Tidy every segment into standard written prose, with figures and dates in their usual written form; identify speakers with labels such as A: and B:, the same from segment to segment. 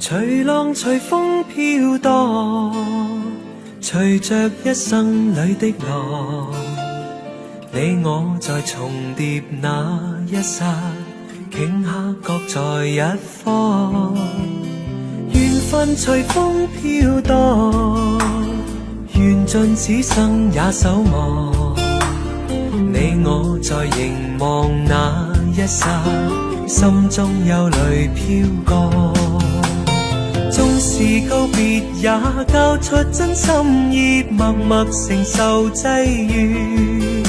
A: 隨浪隨風飄蕩，隨着一生裏的浪，你我在重疊那一剎，頃刻各在一方。緣分隨風飄蕩，緣盡此生也守望。你我在凝望那一剎，心中憂慮飄過。縱是告別也交出真心意，默默承受際遇。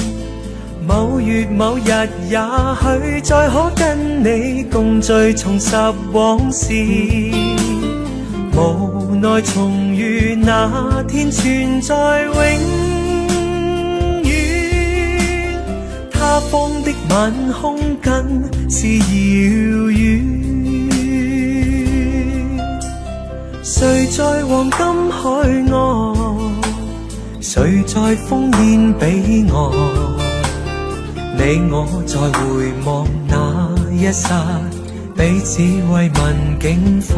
A: 某月某日也許再可跟你共聚重拾往事，無奈重遇那天存在永遠，他方的晚空更是遙遠。誰在黃金海岸，誰在烽煙彼岸，你我在回望那一剎，彼此慰問境況。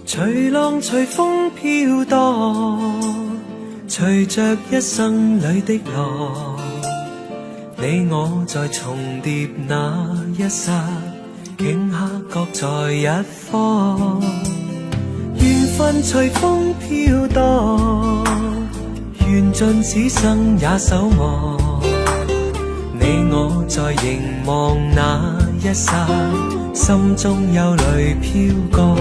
A: 隨浪隨風飄蕩，隨着一生裏的浪，你我在重疊那一剎，頃刻各在一方。緣分隨風飄蕩，緣盡此生也守望。你我在凝望那一剎，心中憂慮飄過。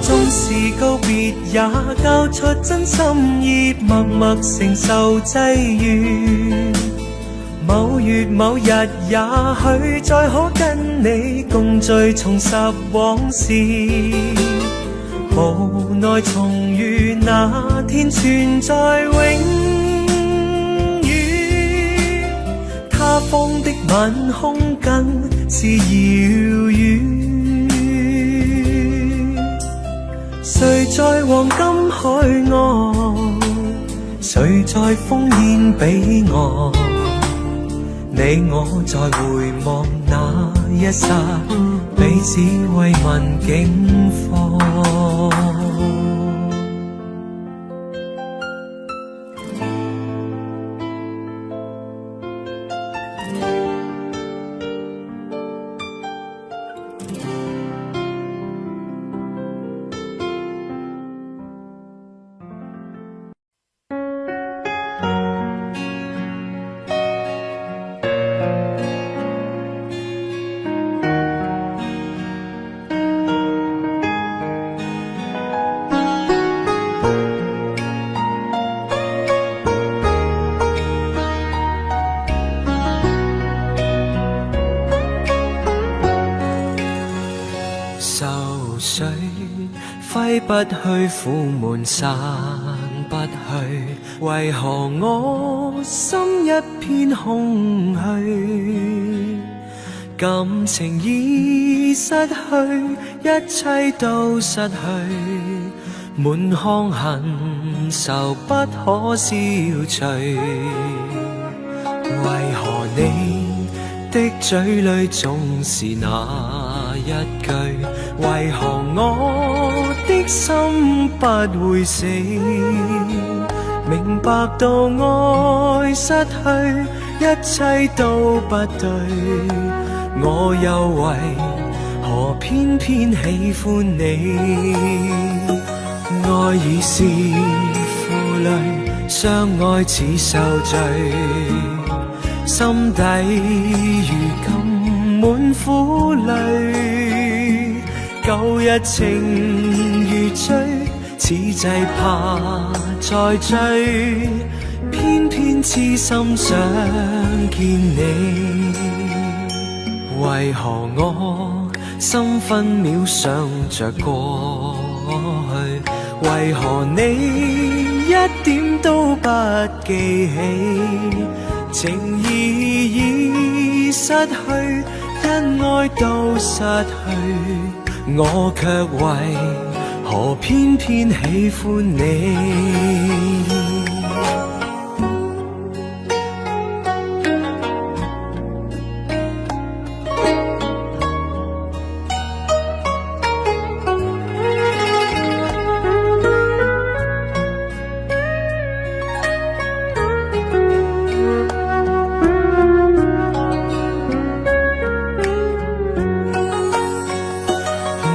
A: 縱是告別也交出真心意，默默承受際遇。某月某日也許再可跟你共聚重拾往事，無奈重遇那天存在永遠，他方的晚空更是遙遠。誰在黃金海岸，誰在烽煙彼岸，你我在回望那一剎，彼此慰問境況。愁緒揮不去，苦悶散不去，為何我心一片空虛？感情已失去，一切都失去，滿腔恨愁不可消除。為何你的嘴裏總是那一句？為何我的心不會死？明白到愛失去，一切都不對，我又為何偏偏喜歡你？愛已是負累，相愛似受罪，心底如今滿苦淚，舊日情如醉，此際怕再追，偏偏痴心想見你。為何我心分秒想着過去，為何你一點都不記起？情意已失去，因愛都失去，我卻為何偏偏喜歡你？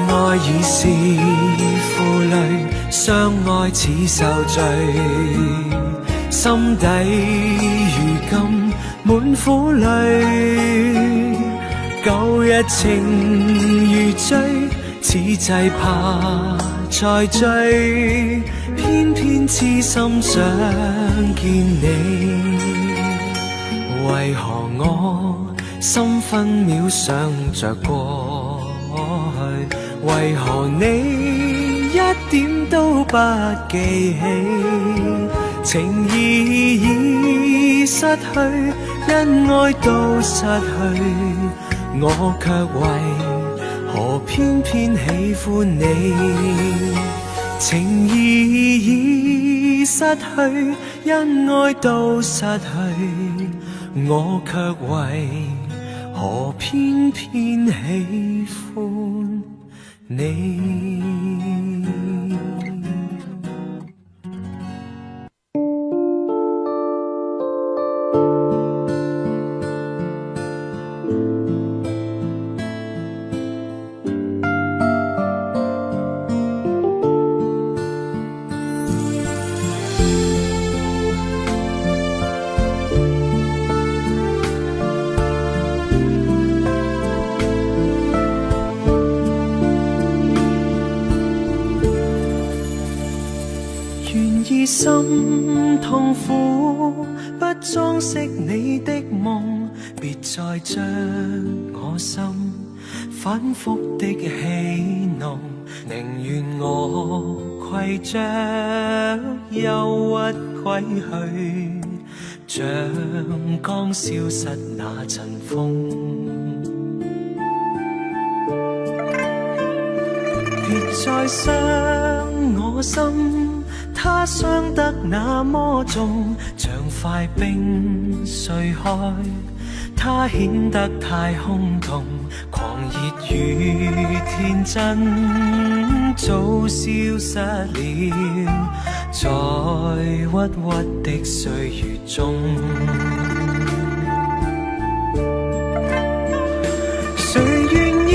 A: 愛已是負累，相愛似受罪，心底如今滿苦淚。舊日情如醉，此際怕再追，偏偏痴心想見你。為何我心分秒想着過去？為何你一點都不記起？情意已失去，因愛都失去，我卻為何偏偏喜歡你？情意已失去，因愛都失去，我卻為何偏偏喜歡你？心痛苦，不裝飾你的夢，別再將我心反覆的戲弄，寧願我攜着憂鬱歸去，像剛消失那陣風。別再傷我心，它傷得那麼重，像塊冰碎開，它顯得太空洞，狂熱與天真早消失了，在鬱鬱的歲月中。誰願意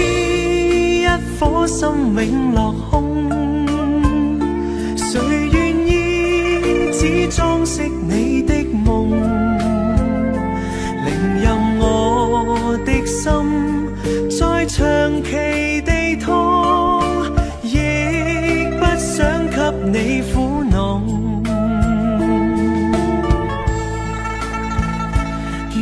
A: 一顆心永落空？誰願意只裝飾你的夢？寧任我的心再長期地痛，亦不想給你苦惱。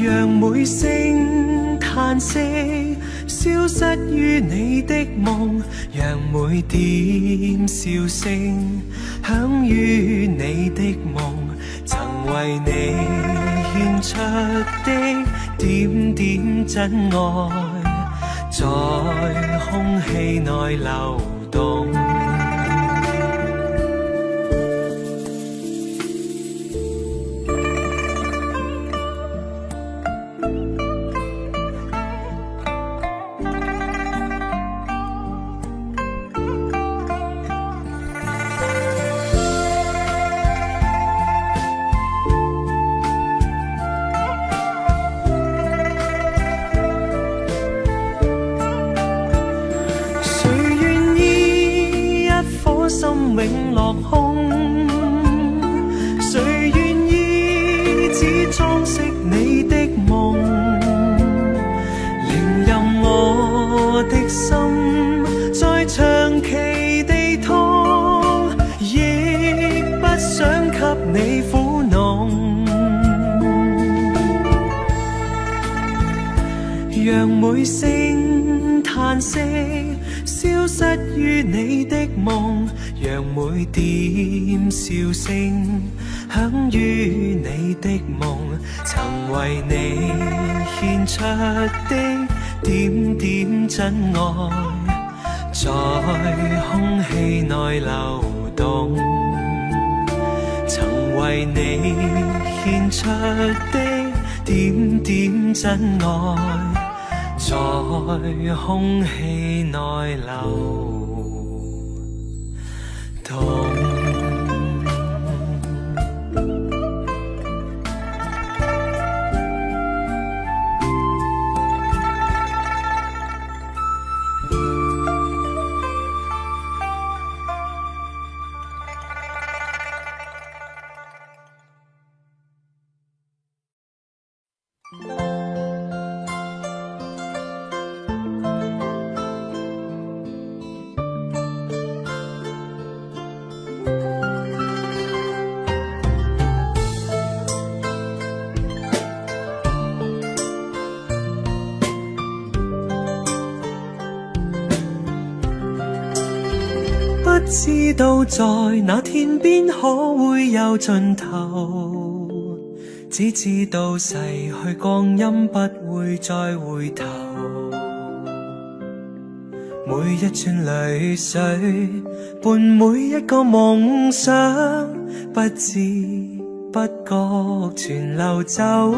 A: 讓每聲嘆息消失於你的夢，讓每點笑聲響於你的夢，曾為你獻出的點點真愛，在空氣內流動。心永落空，誰願意只裝飾你的夢？寧任我的心再長期地痛，亦不想給你苦惱。讓每聲嘆息失於你的夢，讓每點笑聲響於你的夢，曾為你獻出的點點真愛，在空氣內流動，曾為你獻出的點點真愛，在空氣內流動。不知道在那天邊可會有盡頭，只知道逝去光陰不會再回頭，每一串淚水伴每一個夢想，不知不覺全流走，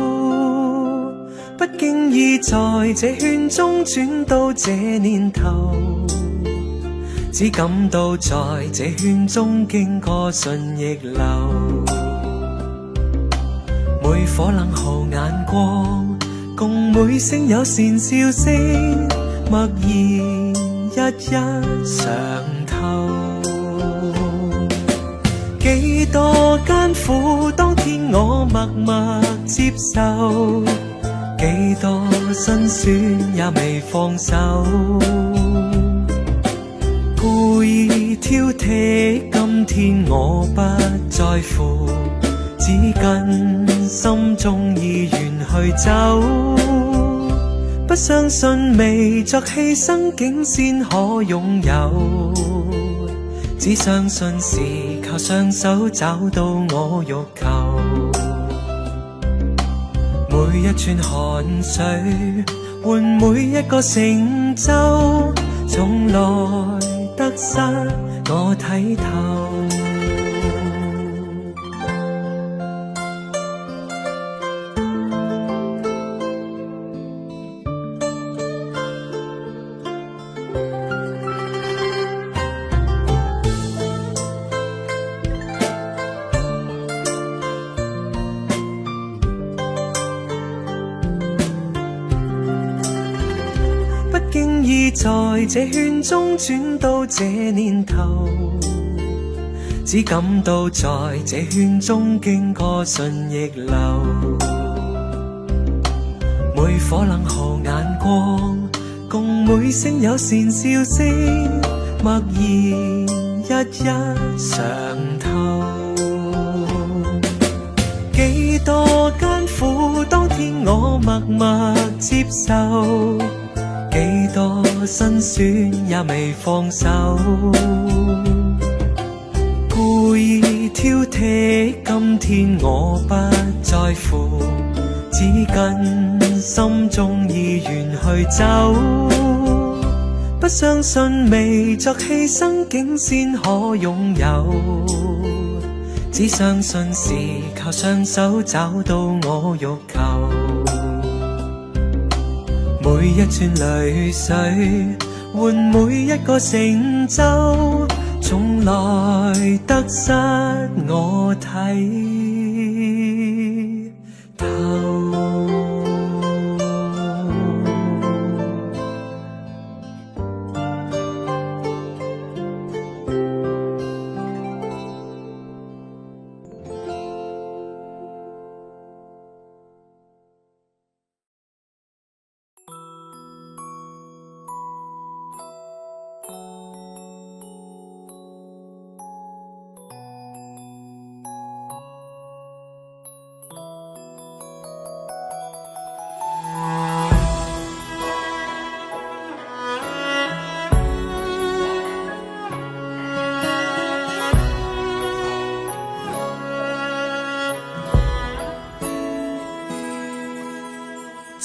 A: 不經意在這圈中轉到這年頭，只感到在這圈中經過順逆流，每顆冷酷眼光，共每聲友善笑聲，默然一一嘗透。幾多艱苦，當天我默默接受，幾多辛酸也未放手，故意挑剔，今天我不在乎，只跟心中意願去走，不相信未作犧牲竟先可擁有，只相信是靠雙手找到我欲求，每一串汗水換每一個成就，從來得失我睇透。不經意在這圈中轉到這年頭，只感到在這圈中經過順逆流，每顆冷酷眼光，共每聲友善笑聲，默然一一嘗透。幾多艱苦，當天我默默接受，幾多辛酸也未放手，故意挑剔，今天我不在乎，只跟心中意願去走，不相信未作犧牲竟先可擁有，只相信是靠雙手找到我欲求，每一串淚水換每一個成就，從來得失我睇透。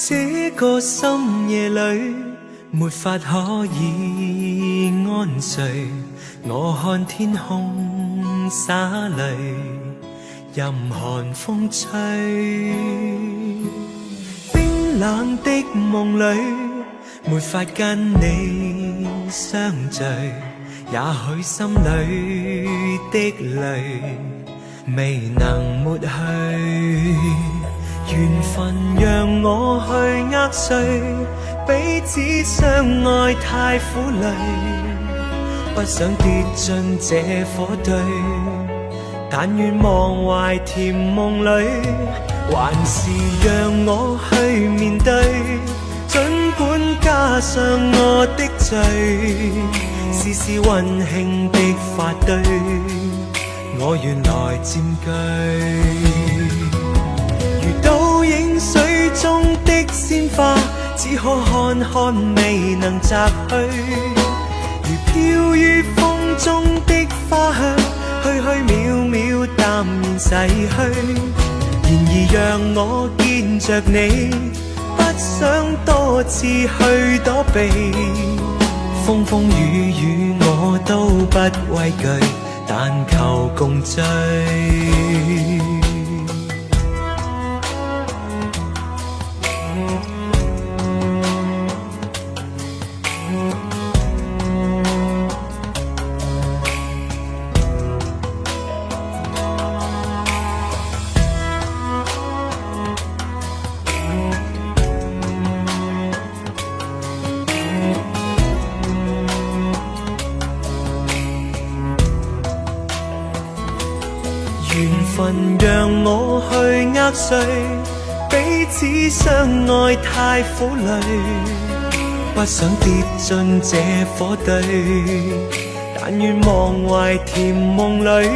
A: 這個深夜裏，沒法可以安睡。我看天空灑淚，任寒風吹。冰冷的夢裏，沒法跟你相聚。也許心裏的淚未能抹去，緣分讓我去握碎，彼此相愛太苦累，不想跌進這火堆，但願忘懷甜夢裏，還是讓我去面對，儘管加上我的罪，絲絲溫馨的發堆，我原來佔據。如倒影水中的鮮花，只可看看未能摘去，如飄於風中的花香，虛虛渺渺淡然逝去。然而讓我見着你，不想多次去躲避，風風雨雨我都不畏懼，但求共醉。緣分讓我去握碎，彼此相愛太苦累，不想跌進這火堆，但願忘懷甜夢裏，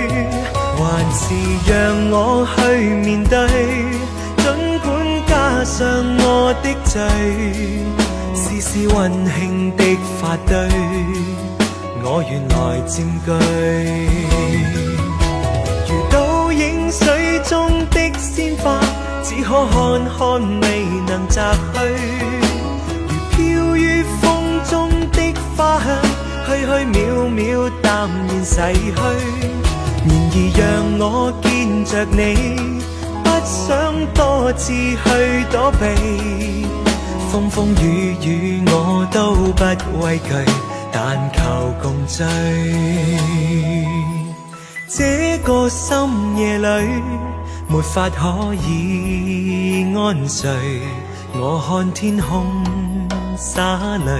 A: 還是讓我去面對，儘管加上我的罪，絲絲溫馨的發堆，我原來佔據。影水中的鮮花，只可看看未能摘去，如飄於風中的花香，虛虛渺渺淡然逝去。然而讓我見着你，不想多次去躲避，風風雨雨我都不畏懼，但求共醉。這個深夜裏，沒法可以安睡。我看天空灑淚，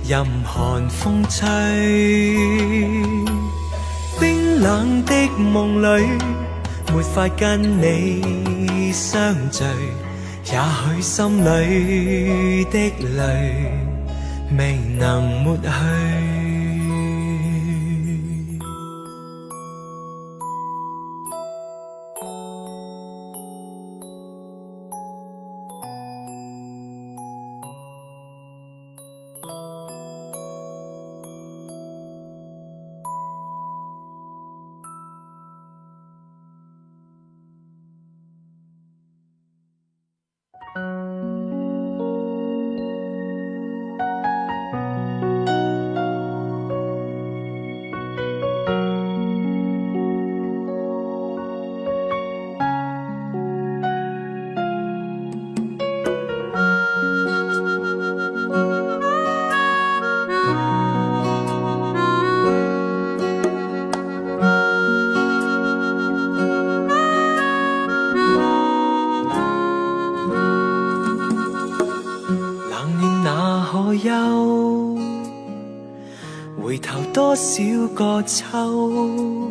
A: 任寒風吹。冰冷的夢裏，沒法跟你相聚。也許心裏的淚未能抹去。憂，回頭多少個秋，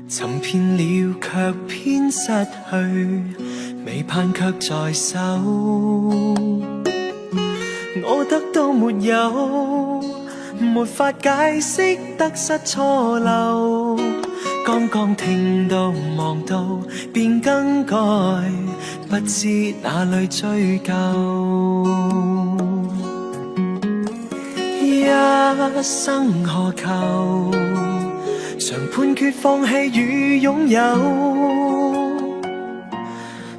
A: 尋遍了卻偏失去，未盼卻在手。我得到沒有，沒法解釋得失錯漏，剛剛聽到望到便更改，不知哪裏追究。一生何求，常判決放棄與擁有，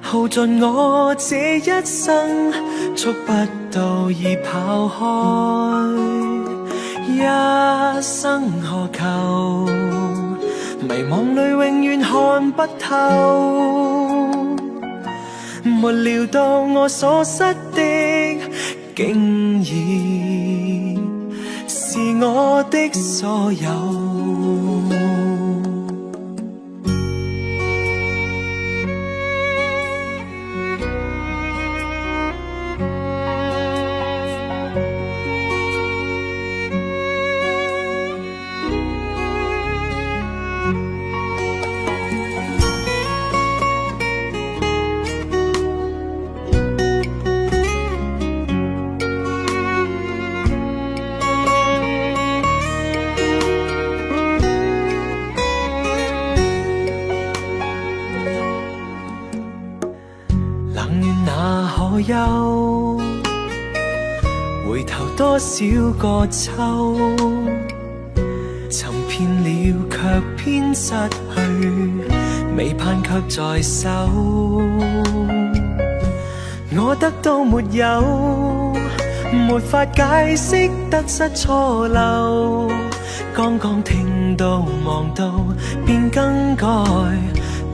A: 耗盡我這一生，觸不到已跑開，一生何求？迷惘裏永遠看不透，沒料到我所失的，竟然是我的所有。憂，回頭多少個秋，尋遍了卻偏失去，未盼卻在手。我得到沒有，沒法解釋得失錯漏，剛剛聽到望到便更改，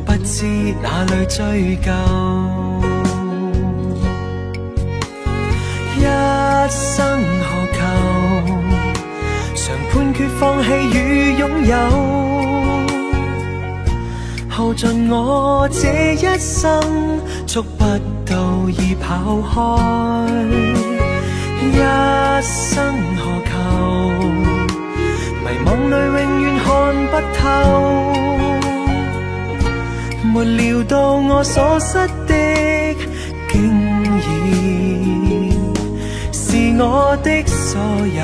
A: 不知哪裏追究。一生何求？常判決放棄與擁有，耗盡我這一生，觸不到已跑開。一生何求？迷惘裏永遠看不透，沒料到我所失的，竟然是我的所有。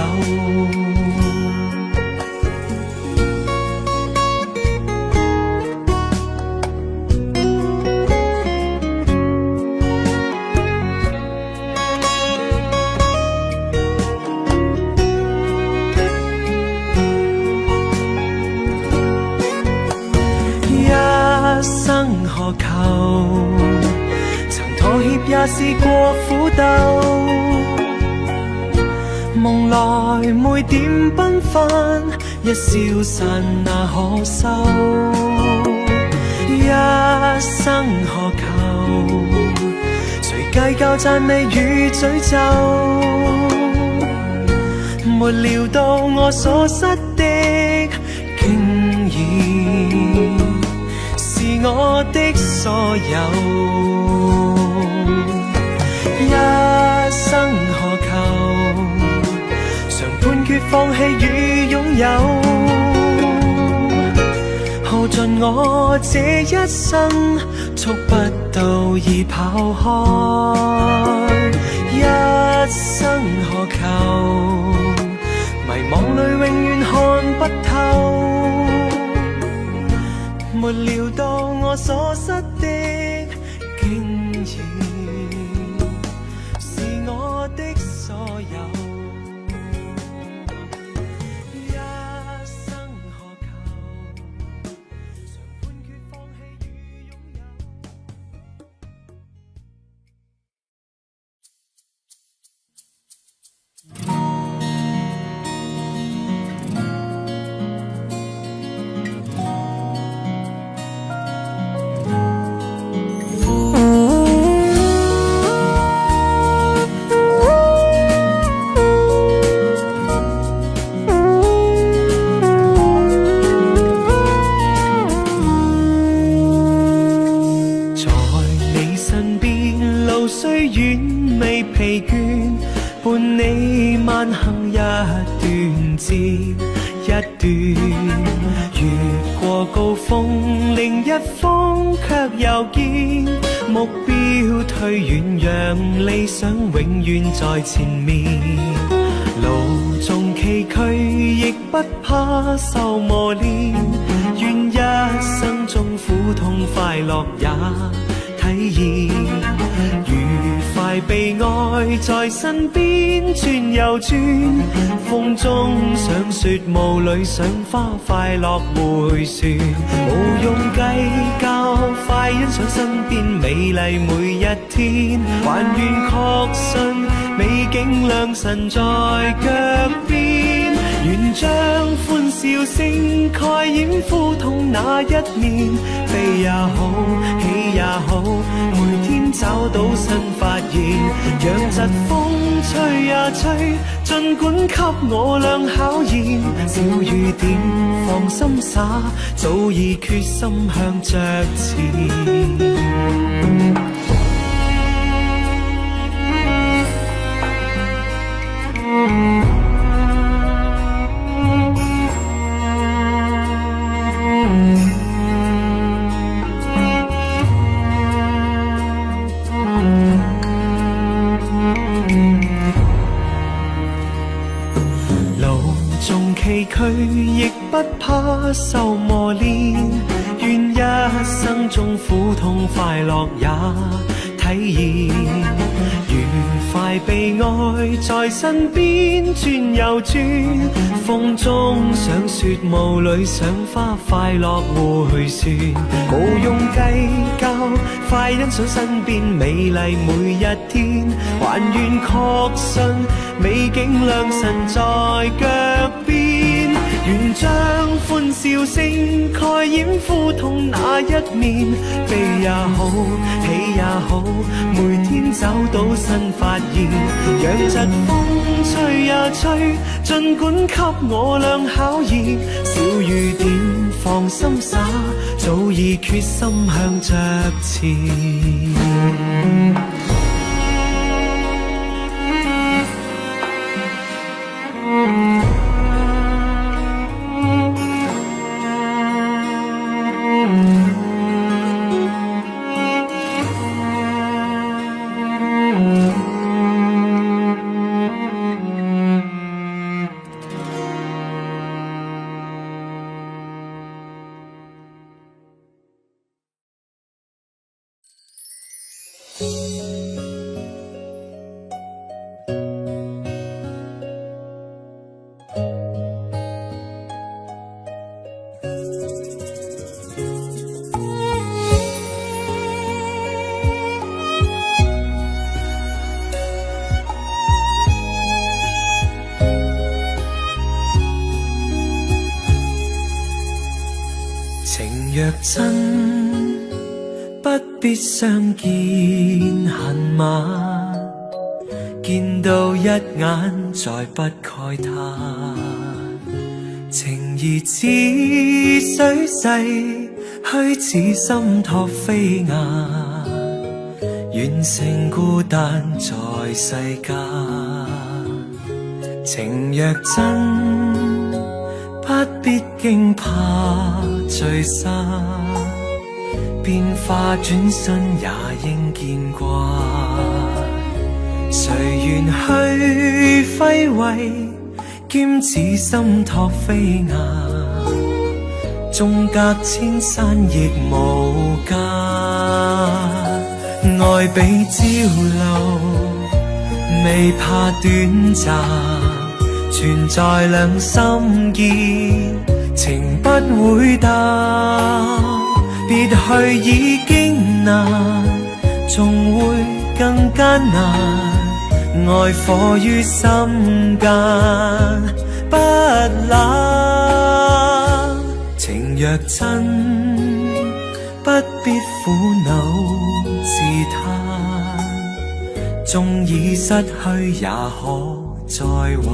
A: 一生何求？曾妥協也試過苦鬥，夢來每點繽紛，一消散那可收。一生何求？誰計較讚美與詛咒？沒料到我所失的，竟然是我的所有。一生何求？常判決放棄與擁有，耗盡我這一生，觸不到已跑開。一生何求？迷惘裏永遠看不透，沒料到我所失的，竟然是我的所有。疲倦，伴你慢行一段接一段，越過高峰，另一峰卻又見目標退遠，讓理想永遠在前面。路縱崎嶇，亦不怕受磨練，願一生中苦痛快樂也體驗。愉快被愛在身邊轉又轉，風中想說霧裏賞花快樂迴旋，無用計較，快欣賞身邊美麗每一天，還願確信美景良辰在腳邊，願將歡笑聲蓋掩苦痛那一面，悲也好，喜也好，每天找到新發現，讓疾風吹呀吹，儘管給我倆考驗，小雨點放心灑，早已決心向着前。崎嶇亦不怕受磨練，願一生中苦痛快樂也體驗，愉快被愛在身邊轉又轉，風中想說霧裏賞花快樂迴旋，無用計較，快欣賞身邊美麗每一天，還願確信美景良辰在腳邊，願將歡笑聲蓋掩苦痛那一面，悲也好，喜也好，每天找到新發現，讓疾風吹呀吹，儘管給我倆考驗，小雨點放心灑，早已決心向着前。情若真，不必相見恨晚，見到一眼再不慨嘆，情義似水逝，虛似心託飛雁，願成孤單在世間。情若真，不必驚怕聚散，變化轉身也應見慣。誰願去揮霍，兼此心託飛雁，縱隔千山亦無間。愛比朝露，未怕短暫，存在兩心間，情不會淡。別去已經難，仲會更艱難。愛火於心間，不冷。情若真，不必苦惱自嘆，縱已失去也可再還。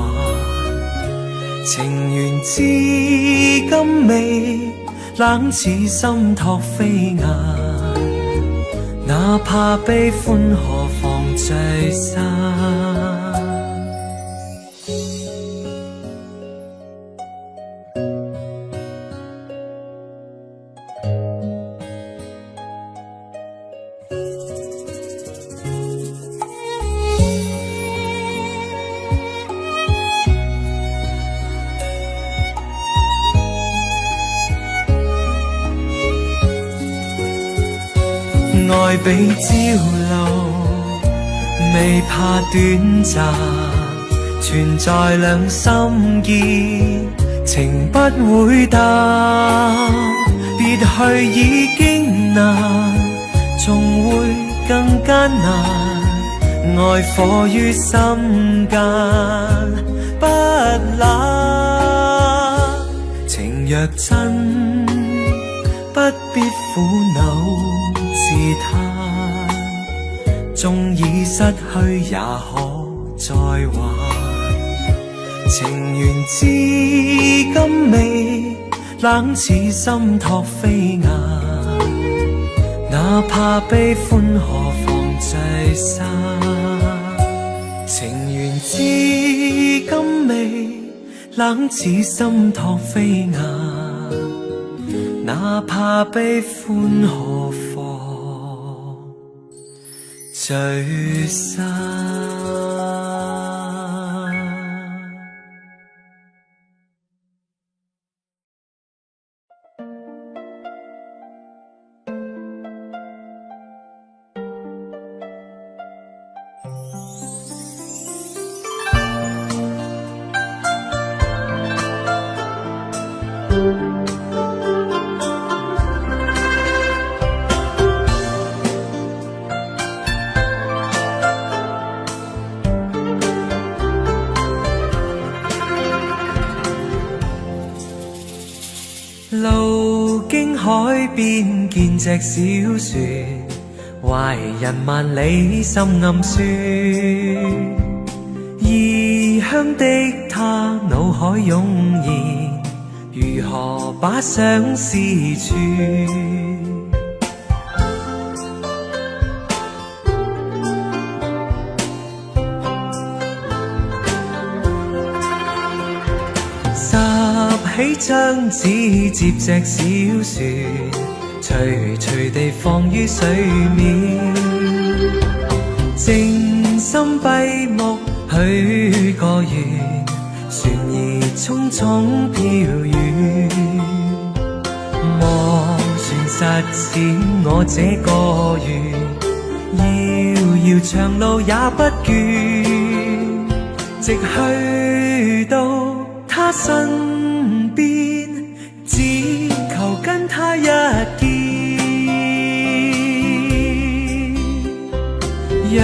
A: 情緣至今未冷似心託飛雁，哪怕悲歡何妨聚散。愛比朝露，未怕短暫，存在兩心結，情不會淡。別去已經難，仲會更艱難。愛火於心間，不冷。情若真，不必苦惱自嘆，縱已失去也可再還。情緣至今未冷似心托飛雁，哪怕悲歡何妨聚散。情緣至今未冷似心托飛雁，哪怕悲歡何妨聚散。路經海邊見隻小船，懷人萬里心暗酸。異鄉的他腦海湧現，如何把相思串？起張紙接隻小船，徐徐地放於水面。靜心閉目許個願，船兒匆匆飄遠。望船實踐我這個願，遙遙長路也不倦，直去到他身邊，只求跟他一見。若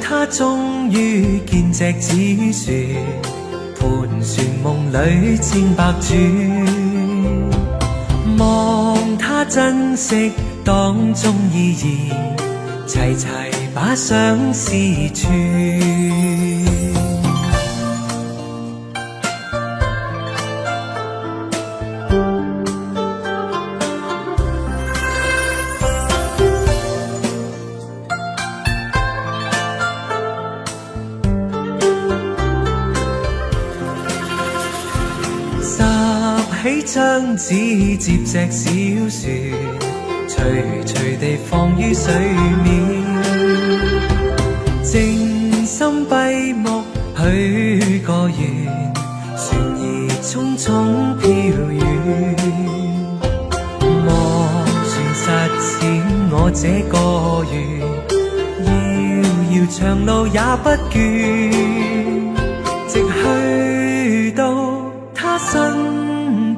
A: 他終於見隻紙船，盤旋夢裏千百轉，望他珍惜當中意義，齊齊把相思串。起張紙接隻小船，徐徐地放於水面。靜心閉目許個願，船兒匆匆飄遠。望船實踐我這個願，遙遙長路也不倦，直去到他身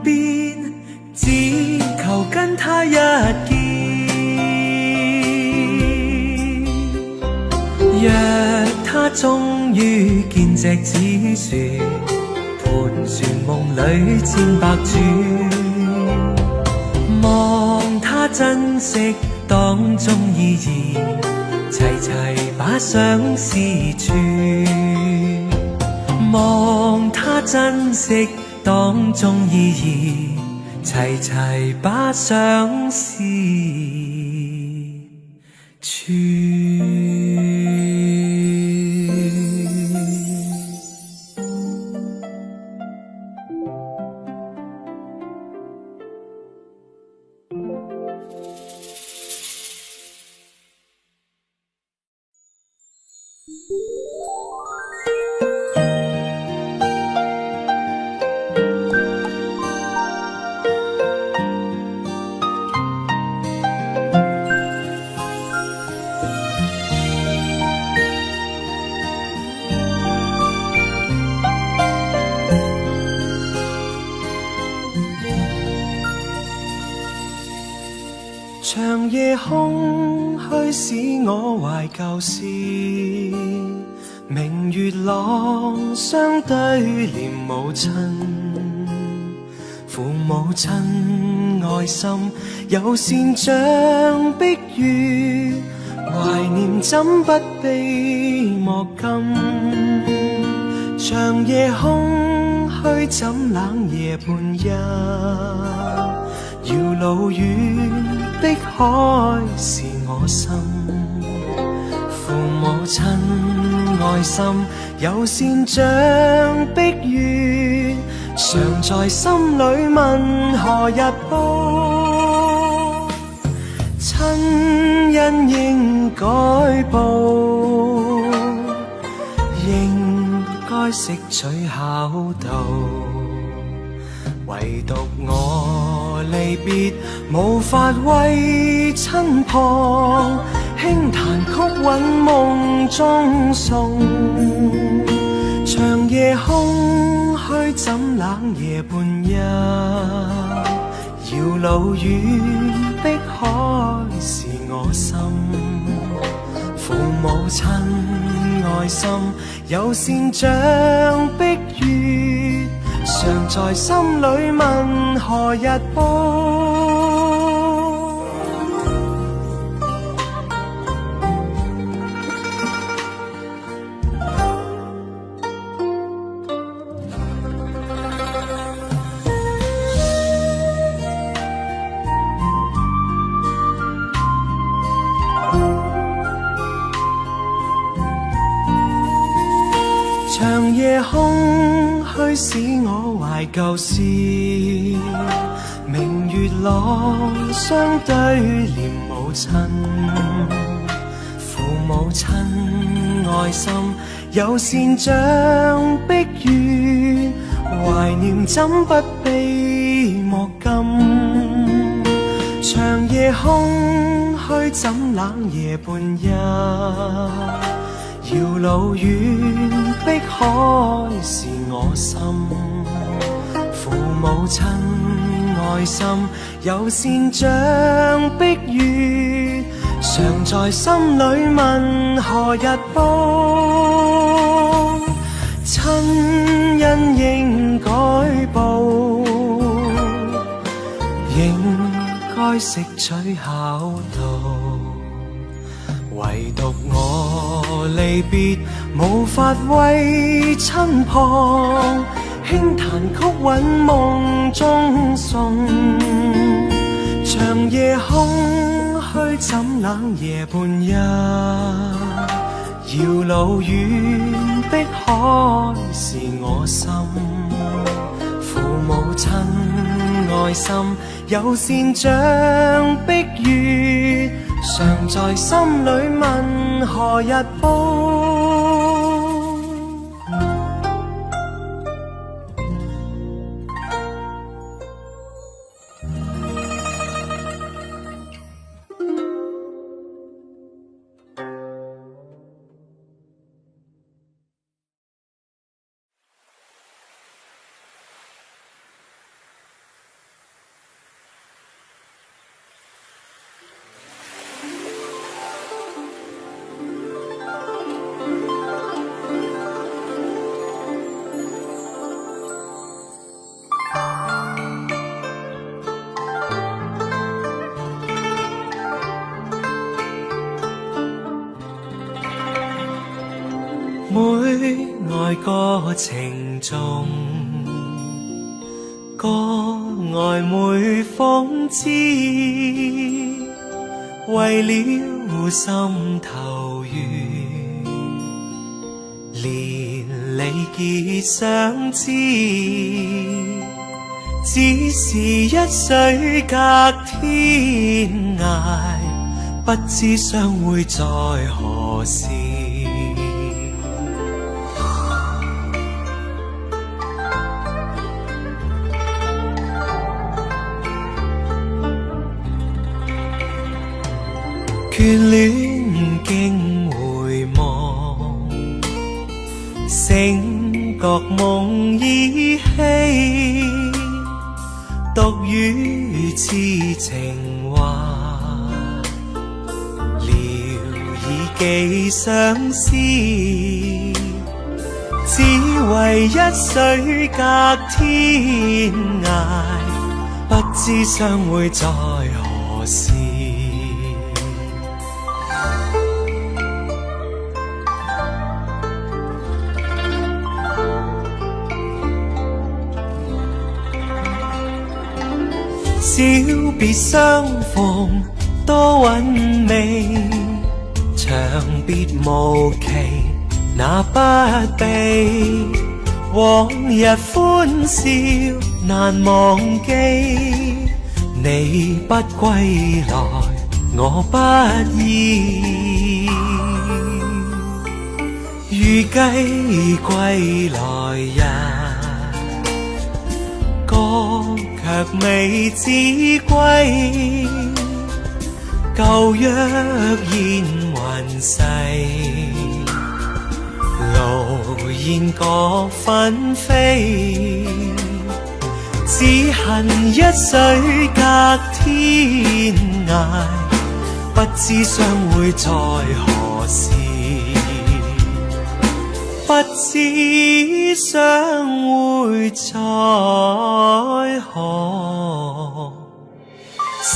A: 邊，只求跟他一見。若他終於見隻紙船，盤旋夢裏千百轉，望他珍惜當中意義，齊齊把相思串。望他珍惜當中意義，齊齊把相思串。夜空虛使我懷舊事，明月朗相對念母親，父母親愛心有善像碧月，懷念怎不悲莫禁。長夜空虛怎冷夜半夜，遙路遠碧海是我心。父母親愛心有善像碧月，常在心裏問何日報。親恩應該報，應該識取孝道，唯獨我離別無法為親旁，輕彈曲韻夢中送。長夜空虛怎冷夜半夜，遙路遠碧海是我心。父母親愛心有善像碧月，常在心裏問何日報。長夜空虛使我懷舊事，明月朗相對念母親。父母親愛心有善像碧月，懷念怎不悲莫禁。長夜空虛怎冷夜半夜，遙路遠碧海是我心。父母親愛心有善像碧月，常在心裏問何日報。親恩應該報，應該識取孝道，唯獨我離別無法為親旁，輕彈曲韻夢中送。長夜空虛怎冷夜半夜，遙路遠碧海是我心。父母親愛心有善像碧月，常在心裏問何日報。每愛歌情重，歌愛每風姿，為了心頭緣，連理結相知，只是一水隔天涯，不知相會在何時。眷戀經回望，醒覺夢依稀，獨語痴情話，寄相思，只為一水隔天涯，不知相會在何時。小別相逢多韻味，長別無期那不避。往日歡笑難忘記，你不歸來我不依。預計歸來日，歌卻未知歸。舊約現還逝，路煙各紛飛。只恨一水隔天涯，不知相會在何時，不知相會在何時。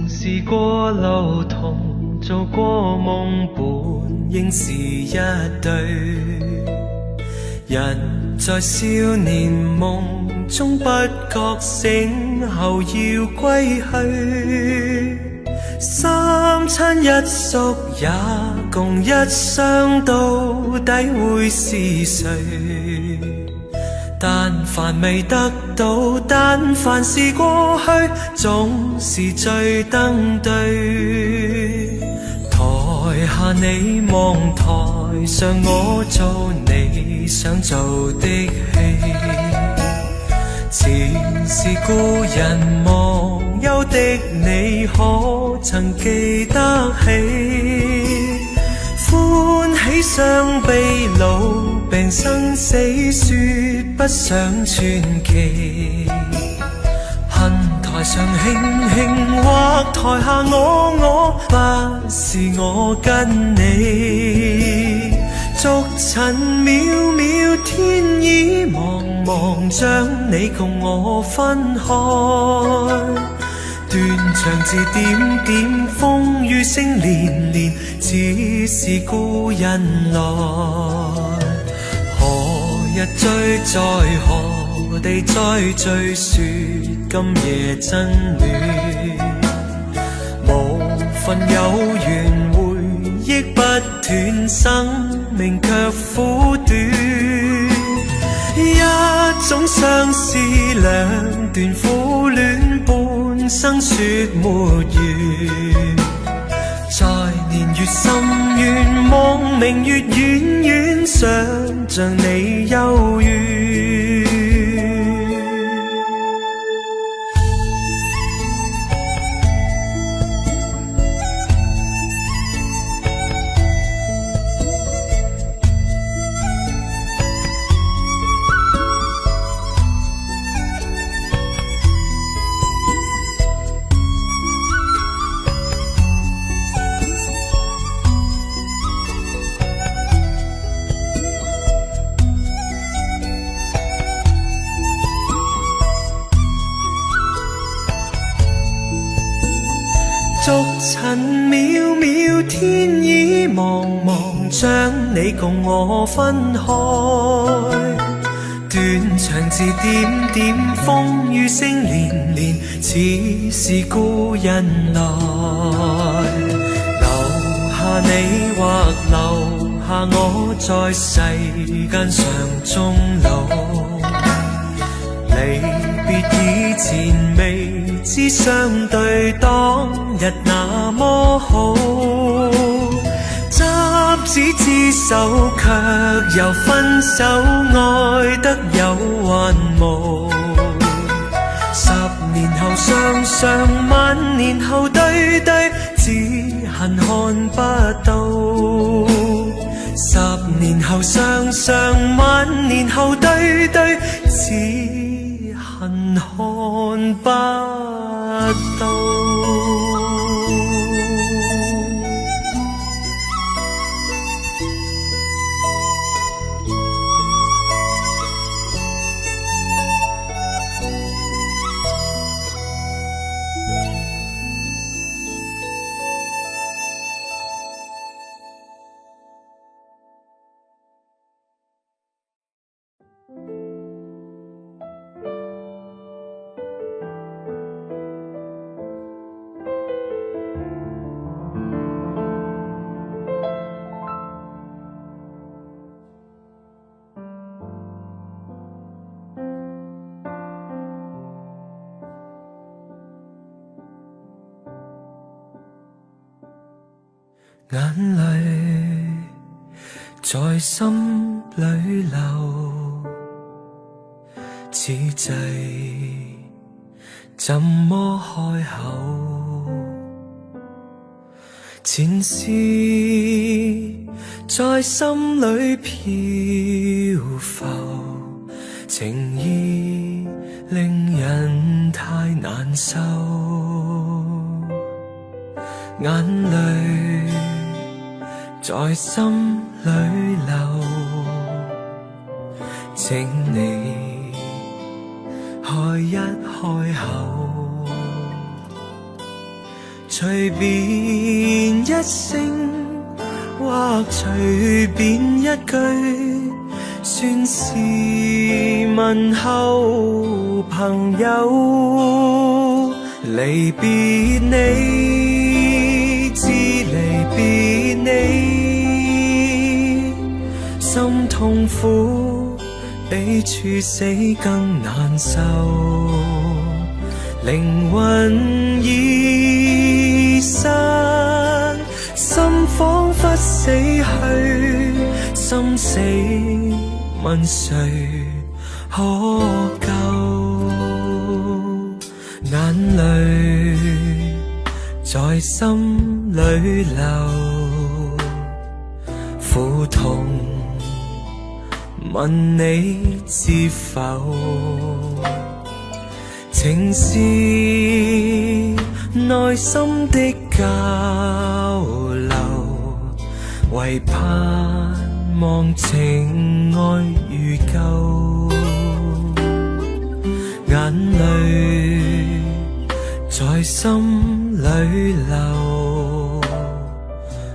A: 試過路，同做過夢，本應是一對。人在少年夢中不覺醒後要歸去，三親一宿也共一雙，到底會是誰？但凡未得到，但凡是過去，總是最登對。台下你望，台上我做你想做的戲。前是故人忘憂的你，可曾記得起？歡喜傷悲老病生死，說不上傳奇。恨台上輕輕，或台下我，不是我跟你。逐塵渺渺，天意茫茫，將你共我分開。斷腸字點點，風雨聲連連，只是故人來。何日追，在何地再聚，說今夜真戀。無份有緣，回憶不斷，生命卻苦短。一種相思，兩段苦戀，半生說沒完。在年月深淵，望明月遠遠，想像你幽怨。逐塵渺渺，天意茫茫，將你共我分開。斷腸字點點，風雨聲連連，似是故人來。留下你或留下下我在世間上終老。離別以前未知相對當日那麼好，執子之手卻又分手，愛得有還無。10年後雙雙，萬年後對對，只恨看不到。10年後雙雙，萬年後對對，只恨看不到。眼淚在心裏流，此際怎麼開口？前事在心裏漂浮，情意令人太難受，眼淚在心裏流，請你開一開口，隨便一聲或隨便一句，算是問候朋友。離別你，知離別你，心痛苦比處死更難受，靈魂已散，心彷彿死去，心死問誰可救？眼淚在心裏流，苦痛問你知否？情是內心的交流，唯盼望情愛如舊。眼淚在心裏流，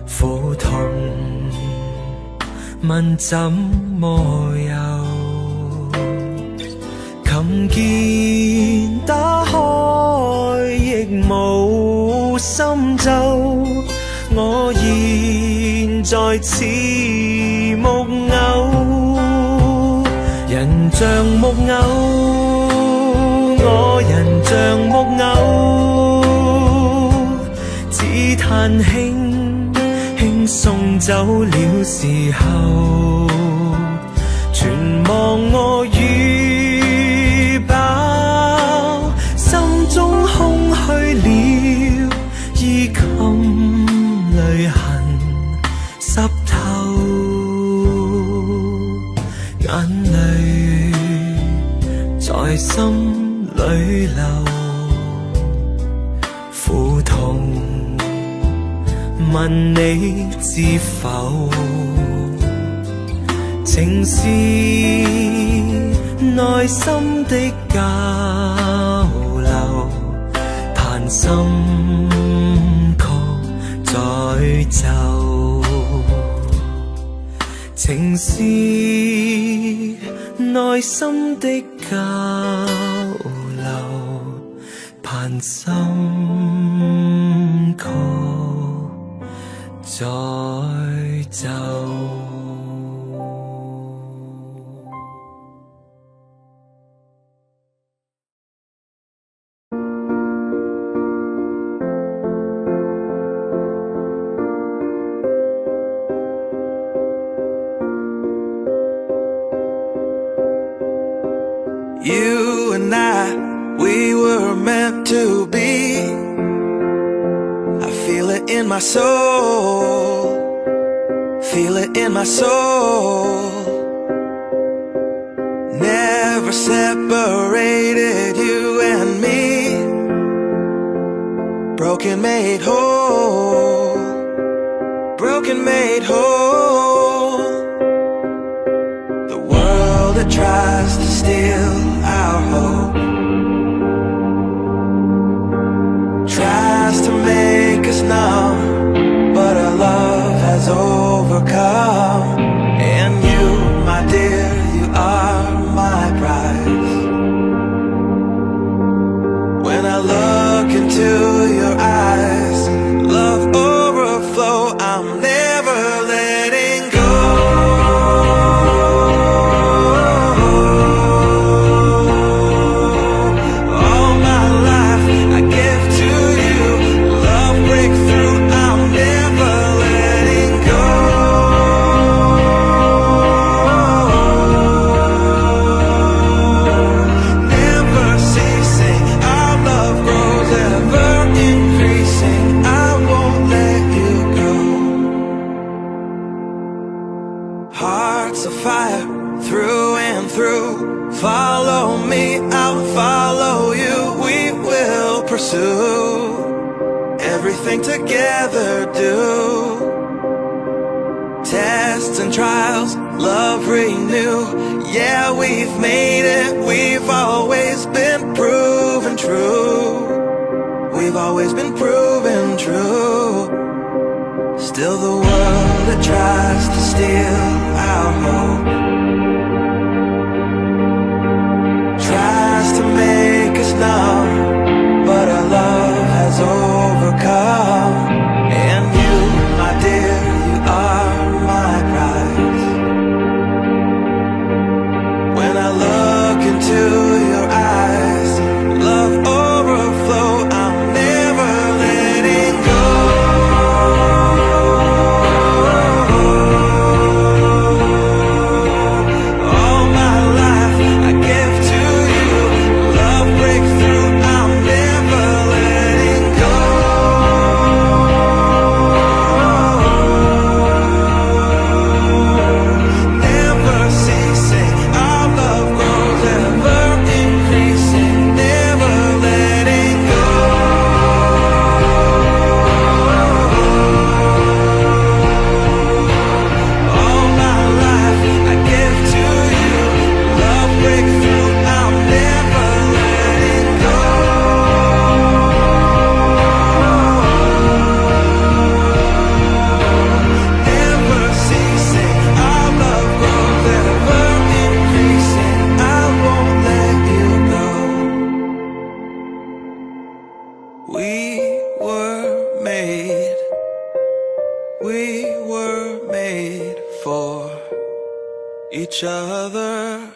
A: 苦痛問怎麼有？琴鍵打開亦無心奏，我現在似木偶，人像木偶，我人像木偶，只嘆輕輕送走了時候，全忘我預飽，心中空虛了，衣襟淚痕濕透，眼淚在心裏流，苦痛問你知否？情是內心的交流，盼心曲再奏。情是內心的交流，盼心曲再奏。
B: in my soul, feel it in my soul. Never separated you and me. Broken made whole, broken made whole. The world that tries to steal our hope tries to make us numb, but our love has overcome. And you, my dear, you are my prize. When I look into your eyes, love overflow, I'm never letting go. All my life I give to you, love breakthrough, I'm never letting go. Never ceasing, our love grows ever increasing, I won't let you go. Hearts of fire through and through, follow me, I'll follow you, we will pursue everything together do. Tests and trials, love renew, yeah, we've made it, we've always been proven true. We've always been proven true. Still the world that tries to steal our hope tries to make us numb, but our love has overcome. And you, my dear, you are my prize. When I look into your eyes, love overflow, I'm never letting go. All my life I give to you, love breakthrough, I'm never letting go. Never ceasing, our love grows ever increasing, never letting go. All my life I give to you, love breakthrough, I'm never letting go. Never ceasing, our love grows ever increasing, I won't let you go. We were made for each other.